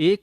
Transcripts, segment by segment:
1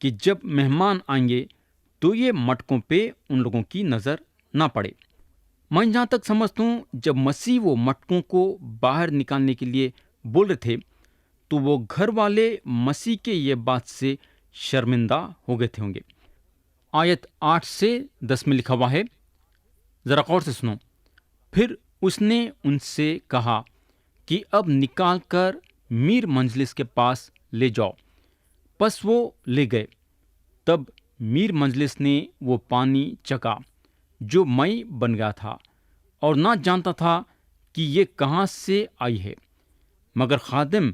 کہ جب مہمان آئیں گے تو یہ مٹکوں پہ ان لوگوں کی نظر نہ پڑے۔ میں جہاں تک سمجھتا ہوں جب مسیح وہ مٹکوں کو باہر نکالنے کے لیے بول رہے تھے تو وہ گھر والے مسیح کے یہ بات سے شرمندہ ہو گئے تھے ہوں گے۔ آیت 8 سے 10 میں لکھا ہوا ہے، ذرا غور سے سنو۔ پھر اس نے ان سے کہا کہ اب نکال کر میر مجلس کے پاس لے جاؤ۔ پس وہ لے گئے۔ تب میر مجلس نے وہ پانی چکھا جو مئی بن گیا تھا، اور نہ جانتا تھا کہ یہ کہاں سے آئی ہے، مگر خادم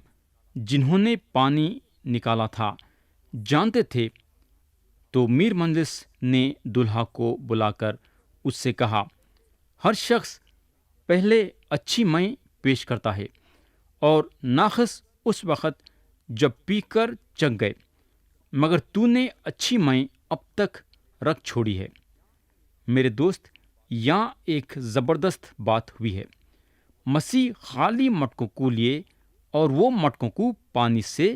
جنہوں نے پانی نکالا تھا جانتے تھے۔ تو میر مجلس نے دلہا کو بلا کر اس سے کہا، ہر شخص پہلے اچھی مئی پیش کرتا ہے، اور ناخس اس وقت جب پی کر چک گئے، مگر تو نے اچھی مئی اب تک رکھ چھوڑی ہے۔ میرے دوست، یہاں ایک زبردست بات ہوئی ہے۔ مسیح خالی مٹکوں کو لیے اور وہ مٹکوں کو پانی سے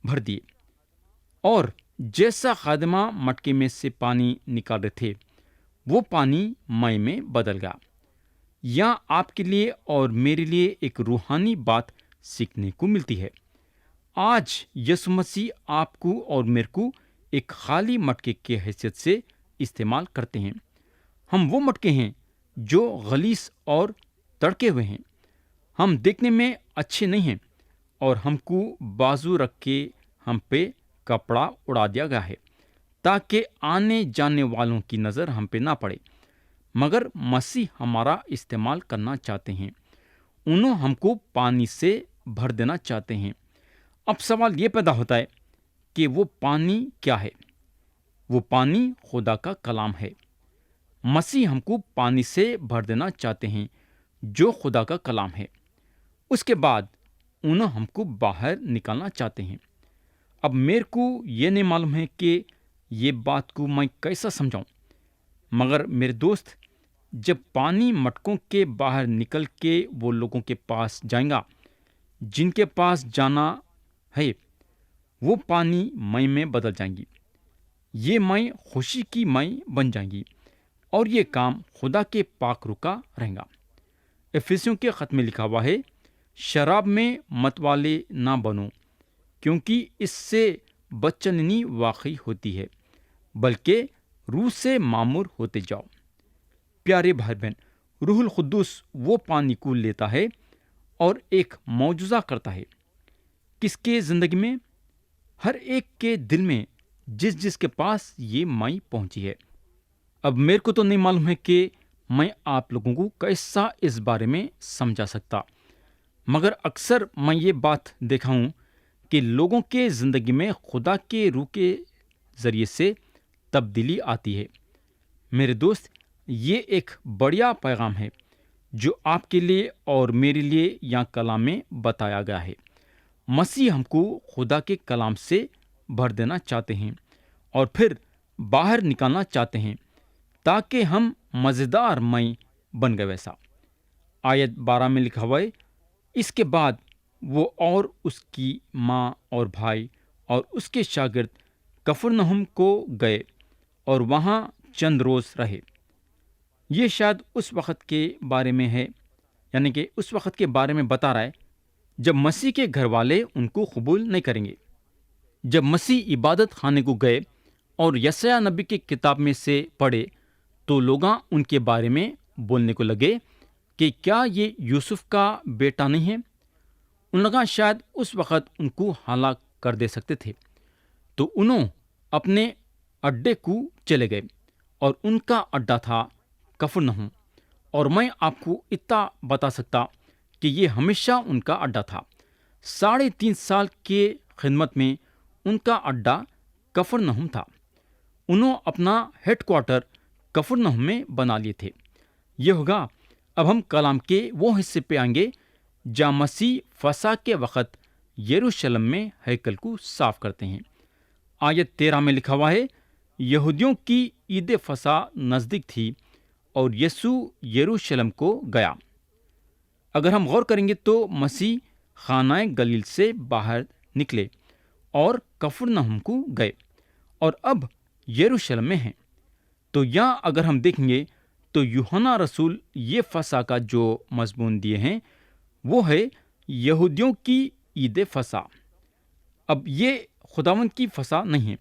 بھر دیے، اور جیسا خادمہ مٹکے میں سے پانی نکال رہے تھے وہ پانی مئی میں بدل گیا۔ یہاں آپ کے لیے اور میرے لیے ایک روحانی بات سیکھنے کو ملتی ہے۔ آج یسوع مسیح آپ کو اور میرے کو ایک خالی مٹکے کی حیثیت سے استعمال کرتے ہیں۔ ہم وہ مٹکے ہیں جو غلیظ اور تڑکے ہوئے ہیں، ہم دیکھنے میں اچھے نہیں ہیں، اور ہم کو بازو رکھ کے ہم پہ کپڑا اڑا دیا گیا ہے تاکہ آنے جانے والوں کی نظر ہم پہ نہ پڑے، مگر مسیح ہمارا استعمال کرنا چاہتے ہیں۔ انہوں ہم کو پانی سے بھر دینا چاہتے ہیں۔ اب سوال یہ پیدا ہوتا ہے کہ وہ پانی کیا ہے؟ وہ پانی خدا کا کلام ہے۔ مسیح ہم کو پانی سے بھر دینا چاہتے ہیں جو خدا کا کلام ہے۔ اس کے بعد انہوں ہم کو باہر نکالنا چاہتے ہیں۔ اب میرے کو یہ نہیں معلوم ہے کہ یہ بات کو میں کیسا سمجھاؤں، مگر میرے دوست، جب پانی مٹکوں کے باہر نکل کے وہ لوگوں کے پاس جائیں گا جن کے پاس جانا ہے، وہ پانی مئی میں بدل جائیں گی۔ یہ مئی خوشی کی مئی بن جائیں گی، اور یہ کام خدا کے پاک روح کا رہے گا۔ افسیوں کے خط میں لکھا ہوا ہے، شراب میں مت والے نہ بنو، کیونکہ اس سے بدچلنی واقعی ہوتی ہے، بلکہ روح سے معمور ہوتے جاؤ۔ پیارے بھائی بہن، روح القدس وہ پانی کو لیتا ہے اور ایک معجزہ کرتا ہے۔ کس کے زندگی میں؟ ہر ایک کے دل میں، جس کے پاس یہ مئی پہنچی ہے۔ اب میرے کو تو نہیں معلوم ہے کہ میں آپ لوگوں کو کیسا اس بارے میں سمجھا سکتا، مگر اکثر میں یہ بات دیکھا ہوں کہ لوگوں کے زندگی میں خدا کے روح کے ذریعے سے تبدیلی آتی ہے۔ میرے دوست، یہ ایک بڑیا پیغام ہے جو آپ کے لیے اور میرے لیے یہاں کلام میں بتایا گیا ہے۔ مسیح ہم کو خدا کے کلام سے بھر دینا چاہتے ہیں اور پھر باہر نکالنا چاہتے ہیں تاکہ ہم مزیدار مئی بن گئے ویسا۔ آیت 12 میں لکھا ہوا ہے، اس کے بعد وہ اور اس کی ماں اور بھائی اور اس کے شاگرد کفرنہم کو گئے اور وہاں چند روز رہے۔ یہ شاید اس وقت کے بارے میں ہے، یعنی کہ اس وقت کے بارے میں بتا رہا ہے جب مسیح کے گھر والے ان کو قبول نہیں کریں گے۔ جب مسیح عبادت خانے کو گئے اور یسیہ نبی کی کتاب میں سے پڑھے تو لوگاں ان کے بارے میں بولنے کو لگے کہ کیا یہ یوسف کا بیٹا نہیں ہے؟ ان لوگاں شاید اس وقت ان کو ہلاک کر دے سکتے تھے، تو انہوں اپنے اڈے کو چلے گئے، اور ان کا اڈا تھا کفرنہم۔ اور میں آپ کو اتنا بتا سکتا کہ یہ ہمیشہ ان کا اڈا تھا۔ 3.5 سال کے خدمت میں ان کا اڈا کفرنہم تھا۔ انہوں اپنا ہیڈ کوارٹر کفرنہم میں بنا لیے تھے۔ یہ ہوگا اب ہم کلام کے وہ حصے پہ آئیں گے جہاں مسیح فسح کے وقت یروشلم میں ہیکل کو صاف کرتے ہیں۔ آیت 13 میں لکھا ہوا ہے، یہودیوں کی عید فسح نزدیک تھی اور یسوع یروشلم کو گیا۔ اگر ہم غور کریں گے تو مسیح خانہ گلیل سے باہر نکلے اور کفرنہم کو گئے۔ اور اب یروشلم میں ہیں۔ تو یہاں اگر ہم دیکھیں گے تو یوحنا رسول یہ فسح کا جو مضمون دیے ہیں وہ ہے یہودیوں کی عید فسح۔ اب یہ خداوند کی فسح نہیں ہے،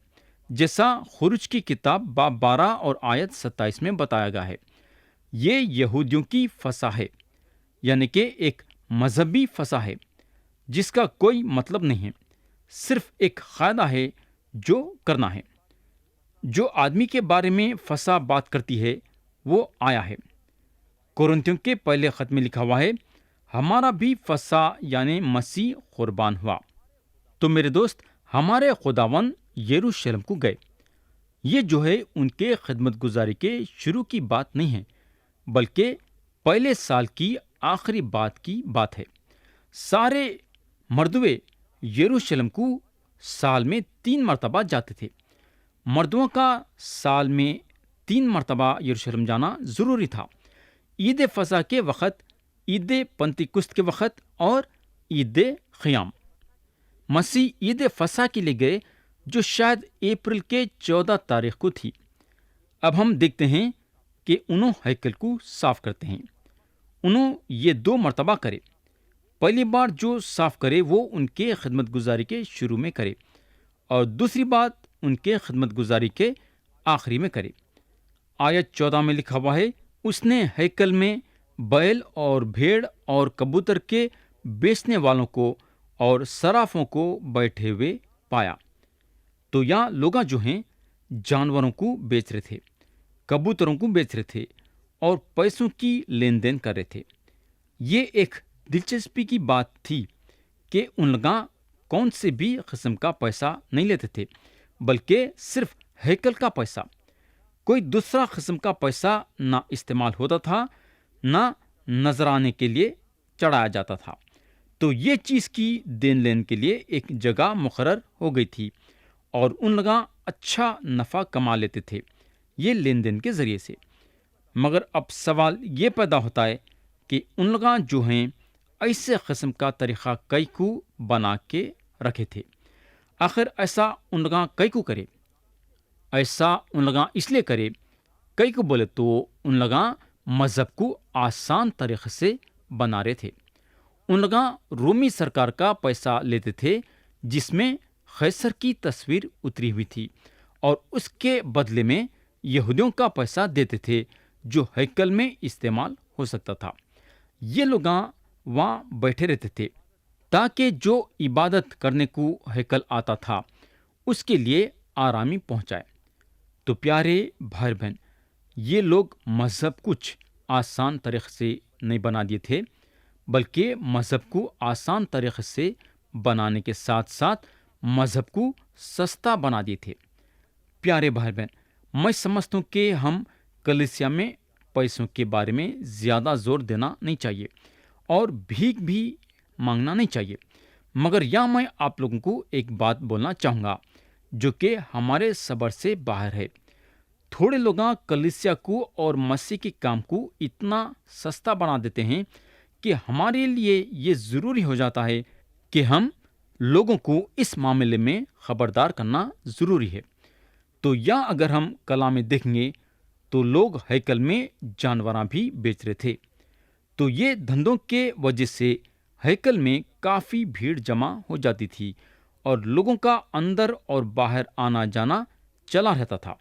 جیسا خروج کی کتاب باب 12 اور آیت 27 میں بتایا گیا ہے۔ یہ یہودیوں کی فسح ہے، یعنی کہ ایک مذہبی فسح ہے جس کا کوئی مطلب نہیں ہے، صرف ایک قاعدہ ہے جو کرنا ہے۔ جو آدمی کے بارے میں فسح بات کرتی ہے وہ آیا ہے۔ کورنتھیوں کے پہلے خط میں لکھا ہوا ہے، ہمارا بھی فسح یعنی مسیح قربان ہوا۔ تو میرے دوست، ہمارے خداوند یروشلم کو گئے۔ یہ جو ہے ان کے خدمت گزاری کے شروع کی بات نہیں ہے، بلکہ پہلے سال کی آخری بات کی بات ہے۔ سارے مردوے یروشلم کو سال میں 3 مرتبہ جاتے تھے۔ مردوں کا سال میں 3 مرتبہ یروشلم جانا ضروری تھا، عید فسح کے وقت، عید پنتیکست کے وقت اور عید قیام۔ مسیح عید فسح کے لیے گئے جو شاید اپریل کے 14 تاریخ کو تھی۔ اب ہم دیکھتے ہیں کہ انہوں ہیکل کو صاف کرتے ہیں۔ انہوں یہ 2 مرتبہ کرے۔ پہلی بار جو صاف کرے وہ ان کے خدمت گزاری کے شروع میں کرے، اور دوسری بات ان کے خدمت گزاری کے آخری میں کرے۔ آیت 14 میں لکھا ہوا ہے، اس نے ہیکل میں بیل اور بھیڑ اور کبوتر کے بیچنے والوں کو اور صرافوں کو بیٹھے ہوئے پایا۔ تو یہاں لوگ جو ہیں جانوروں کو بیچ رہے تھے، کبوتروں کو بیچ رہے تھے اور پیسوں کی لین دین کر رہے تھے۔ یہ ایک دلچسپی کی بات تھی کہ ان لوگ کون سے بھی قسم کا پیسہ نہیں لیتے تھے، بلکہ صرف ہیکل کا پیسہ۔ کوئی دوسرا قسم کا پیسہ نہ استعمال ہوتا تھا، نہ نذرانے کے لیے چڑھایا جاتا تھا۔ تو یہ چیز کی دین لین کے لیے ایک جگہ مقرر ہو گئی تھی، اور ان لوگ اچھا نفع کما لیتے تھے یہ لین دین کے ذریعے سے۔ مگر اب سوال یہ پیدا ہوتا ہے کہ ان لوگ جو ہیں ایسے قسم کا طریقہ کئی کو بنا کے رکھے تھے۔ آخر ایسا ان لوگ کئی کو کرے؟ ایسا ان لوگ اس لیے کرے، کئی کو بولے تو ان لوگ مذہب کو آسان طریقے سے بنا رہے تھے۔ ان لوگ رومی سرکار کا پیسہ لیتے تھے جس میں قیصر کی تصویر اتری ہوئی تھی، اور اس کے بدلے میں یہودیوں کا پیسہ دیتے تھے جو ہیکل میں استعمال ہو سکتا تھا۔ یہ لوگ وہاں بیٹھے رہتے تھے تاکہ جو عبادت کرنے کو ہیکل آتا تھا اس کے لیے آرامی پہنچائے۔ تو پیارے بھائی بہن، یہ لوگ مذہب کچھ آسان طریقے سے نہیں بنا دیے تھے، بلکہ مذہب کو آسان طریقے سے بنانے کے ساتھ ساتھ مذہب کو سستا بنا دیے تھے۔ پیارے بھائی بہن، میں سمجھتا ہوں کہ ہم کلیسیا میں پیسوں کے بارے میں زیادہ زور دینا نہیں چاہیے اور بھیک بھی مانگنا نہیں چاہیے، مگر یہاں میں آپ لوگوں کو ایک بات بولنا چاہوں گا جو کہ ہمارے صبر سے باہر ہے۔ تھوڑے لوگ کلیسیا کو اور مسیح کے کام کو اتنا سستا بنا دیتے ہیں کہ ہمارے لیے یہ ضروری ہو جاتا ہے کہ ہم لوگوں کو اس معاملے میں خبردار کرنا ضروری ہے۔ تو یہاں اگر ہم کلام میں دیکھیں گے تو لوگ ہیکل میں جانوراں بھی بیچ رہے تھے۔ تو یہ دھندوں کے وجہ سے ہیکل میں کافی بھیڑ جمع ہو جاتی تھی، اور لوگوں کا اندر اور باہر آنا جانا چلا رہتا تھا۔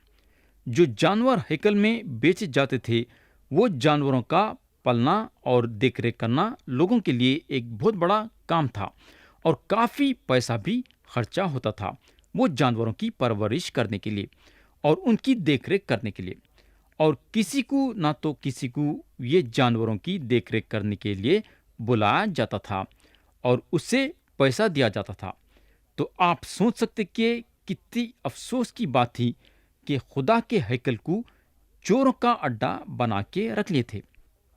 جو جانور ہیکل میں بیچے جاتے تھے وہ جانوروں کا پلنا اور دیکھ ریکھ کرنا لوگوں کے لیے ایک بہت بڑا کام تھا، اور کافی پیسہ بھی خرچہ ہوتا تھا وہ جانوروں کی پرورش کرنے کے لیے اور ان کی دیکھ ریکھ کرنے کے لیے۔ اور کسی کو نہ تو کسی کو یہ جانوروں کی دیکھ ریکھ کرنے کے لیے بلایا جاتا تھا اور اسے پیسہ دیا جاتا تھا۔ تو آپ سوچ سکتے کہ کتنی افسوس کی بات تھی کہ خدا کے ہیکل کو چوروں کا اڈا بنا کے رکھ لیے تھے۔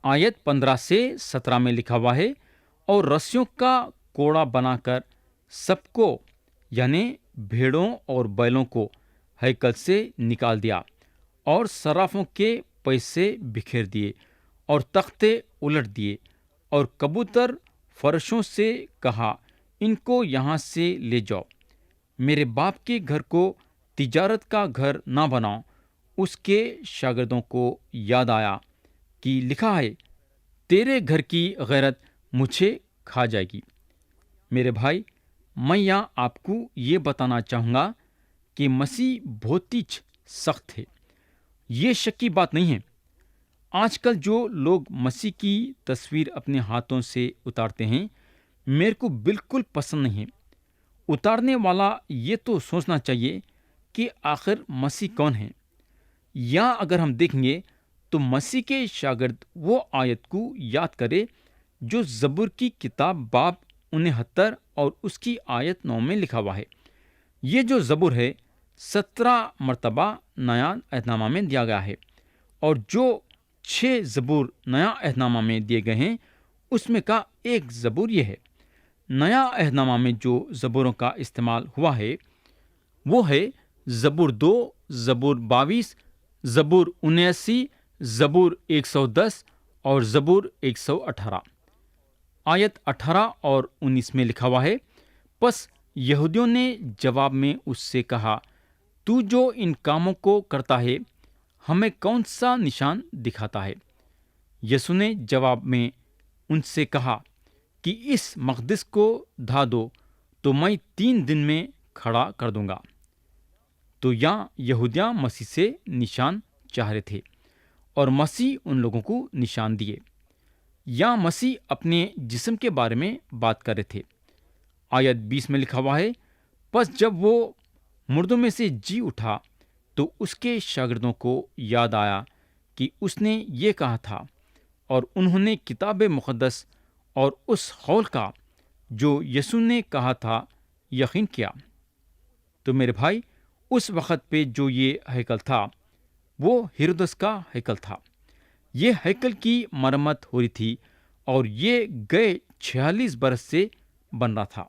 آیت 15 سے 17 میں لکھا ہوا ہے، اور رسیوں کا کوڑا بنا کر سب کو یعنی بھیڑوں اور بیلوں کو ہیکل سے نکال دیا، اور صرافوں کے پیسے بکھیر دیے اور تختے الٹ دیے، اور کبوتر فرشوں سے کہا ان کو یہاں سے لے جاؤ، میرے باپ کے گھر کو تجارت کا گھر نہ بناؤ، اس کے شاگردوں کو یاد آیا کہ لکھا ہے، تیرے گھر کی غیرت مجھے کھا جائے گی۔ میرے بھائی، میں یہاں آپ کو یہ بتانا چاہوں گا کہ مسیح بہت ہی سخت ہے، یہ شک کی بات نہیں ہے۔ آج کل جو لوگ مسیح کی تصویر اپنے ہاتھوں سے اتارتے ہیں، میرے کو بالکل پسند نہیں ہے۔ اتارنے والا یہ تو سوچنا چاہیے کہ آخر مسیح کون ہے۔ یا اگر ہم دیکھیں گے تو مسیح کے شاگرد وہ آیت کو یاد کرے جو زبور کی کتاب باب 69 اور اس کی آیت 9 میں لکھا ہوا ہے۔ یہ جو زبور ہے 17 مرتبہ نیا عہد نامہ میں دیا گیا ہے، اور جو 6 زبور نیا عہد نامہ میں دیے گئے ہیں اس میں کا ایک زبور یہ ہے۔ نیا عہد نامہ میں جو زبوروں کا استعمال ہوا ہے وہ ہے زبور 2، زبور 22، زبور 79، زبور 110 اور زبور 118۔ آیت 18 اور 19 میں لکھا ہوا ہے، پس یہودیوں نے جواب میں اس سے کہا، تو جو ان کاموں کو کرتا ہے ہمیں کون سا نشان دکھاتا ہے؟ یسوع نے جواب میں ان سے کہا کہ اس مقدس کو ڈھا دو تو میں 3 دن میں کھڑا کر دوں گا۔ تو یہاں یہودیاں مسیح سے نشان چاہ رہے تھے اور مسیح ان لوگوں کو نشان دیے۔ یہاں مسیح اپنے جسم کے بارے میں بات کر رہے تھے۔ آیت 20 میں لکھا ہوا ہے، پس جب وہ مردوں میں سے جی اٹھا تو اس کے شاگردوں کو یاد آیا کہ اس نے یہ کہا تھا، اور انہوں نے کتاب مقدس اور اس قول کا جو یسوع نے کہا تھا یقین کیا۔ تو میرے بھائی، اس وقت پہ جو یہ ہیکل تھا وہ ہیرودس کا ہیکل تھا۔ یہ ہیکل کی مرمت ہو رہی تھی اور یہ گئے 46 برس سے بن رہا تھا۔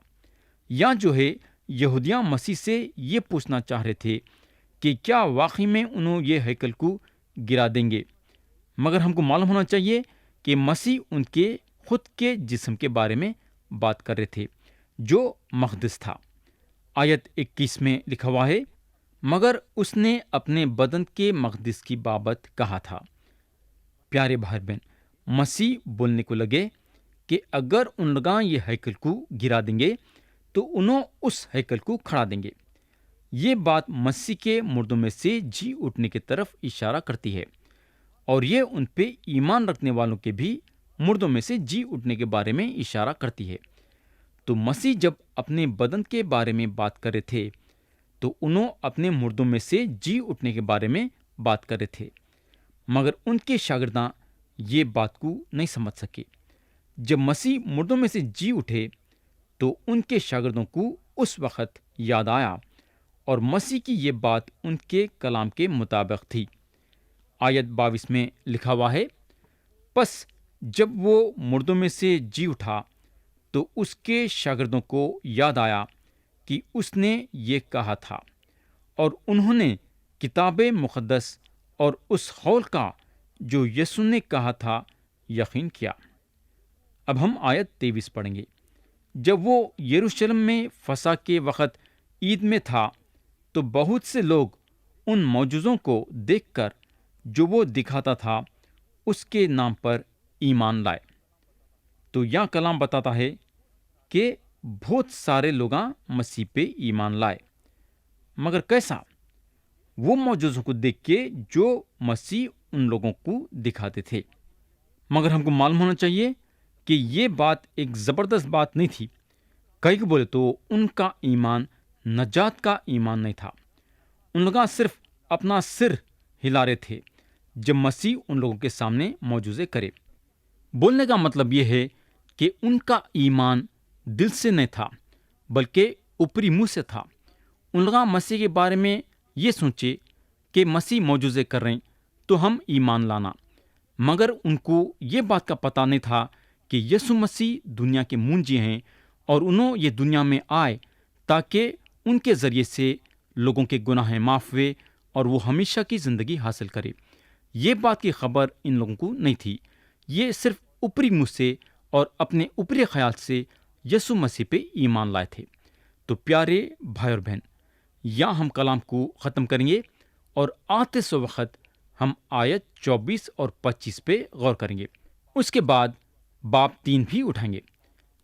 یہاں جو ہے یہودیاں مسیح سے یہ پوچھنا چاہ رہے تھے کہ کیا واقعی میں انہوں یہ ہیکل کو گرا دیں گے، مگر ہم کو معلوم ہونا چاہیے کہ مسیح ان کے خود کے جسم کے بارے میں بات کر رہے تھے جو مقدس تھا۔ آیت 21 میں لکھا ہوا ہے، مگر اس نے اپنے بدن کے مقدس کی بابت کہا تھا۔ پیارے بھائی بہن، مسیح بولنے کو لگے کہ اگر ان لوگاں یہ ہیکل کو گرا دیں گے تو انہوں اس ہیکل کو کھڑا دیں گے۔ یہ بات مسیح کے مردوں میں سے جی اٹھنے کی طرف اشارہ کرتی ہے، اور یہ ان پہ ایمان رکھنے والوں کے بھی مردوں میں سے جی اٹھنے کے بارے میں اشارہ کرتی ہے۔ تو مسیح جب اپنے بدن کے بارے میں بات کر رہے تھے تو انہوں اپنے مردوں میں سے جی اٹھنے کے بارے میں بات کر رہے تھے، مگر ان کے شاگرداں یہ بات کو نہیں سمجھ سکے۔ جب مسیح مردوں میں سے جی اٹھے تو ان کے شاگردوں کو اس وقت یاد آیا، اور مسیح کی یہ بات ان کے کلام کے مطابق تھی۔ آیت 22 میں لکھا ہوا ہے، پس جب وہ مردوں میں سے جی اٹھا تو اس کے شاگردوں کو یاد آیا کہ اس نے یہ کہا تھا، اور انہوں نے کتاب مقدس اور اس قول کا جو یسوع نے کہا تھا یقین کیا۔ اب ہم آیت 23 پڑھیں گے۔ جب وہ یروشلم میں فسح کے وقت عید میں تھا تو بہت سے لوگ ان معجزوں کو دیکھ کر جو وہ دکھاتا تھا اس کے نام پر ایمان لائے۔ تو یہاں کلام بتاتا ہے کہ بہت سارے لوگاں مسیح پہ ایمان لائے، مگر کیسا؟ وہ معجزوں کو دیکھ کے جو مسیح ان لوگوں کو دکھاتے تھے۔ مگر ہم کو معلوم ہونا چاہیے کہ یہ بات ایک زبردست بات نہیں تھی۔ کئی کو بولے تو ان کا ایمان نجات کا ایمان نہیں تھا۔ ان لوگاں صرف اپنا سر ہلا رہے تھے جب مسیح ان لوگوں کے سامنے معجزے کرے۔ بولنے کا مطلب یہ ہے کہ ان کا ایمان دل سے نہیں تھا بلکہ اوپری منہ سے تھا۔ ان لوگاں مسیح کے بارے میں یہ سوچے کہ مسیح معجزے کر رہے ہیں تو ہم ایمان لانا، مگر ان کو یہ بات کا پتہ نہیں تھا کہ یسوع مسیح دنیا کے منجی ہیں اور انہوں یہ دنیا میں آئے تاکہ ان کے ذریعے سے لوگوں کے گناہ معاف ہوئے اور وہ ہمیشہ کی زندگی حاصل کرے۔ یہ بات کی خبر ان لوگوں کو نہیں تھی۔ یہ صرف اوپری منہ سے اور اپنے اوپری خیال سے یسوع مسیح پہ ایمان لائے تھے۔ تو پیارے بھائی اور بہن، یا ہم کلام کو ختم کریں گے اور آتے سو وقت ہم آیت 24 اور 25 پہ غور کریں گے۔ اس کے بعد باب 3 بھی اٹھائیں گے۔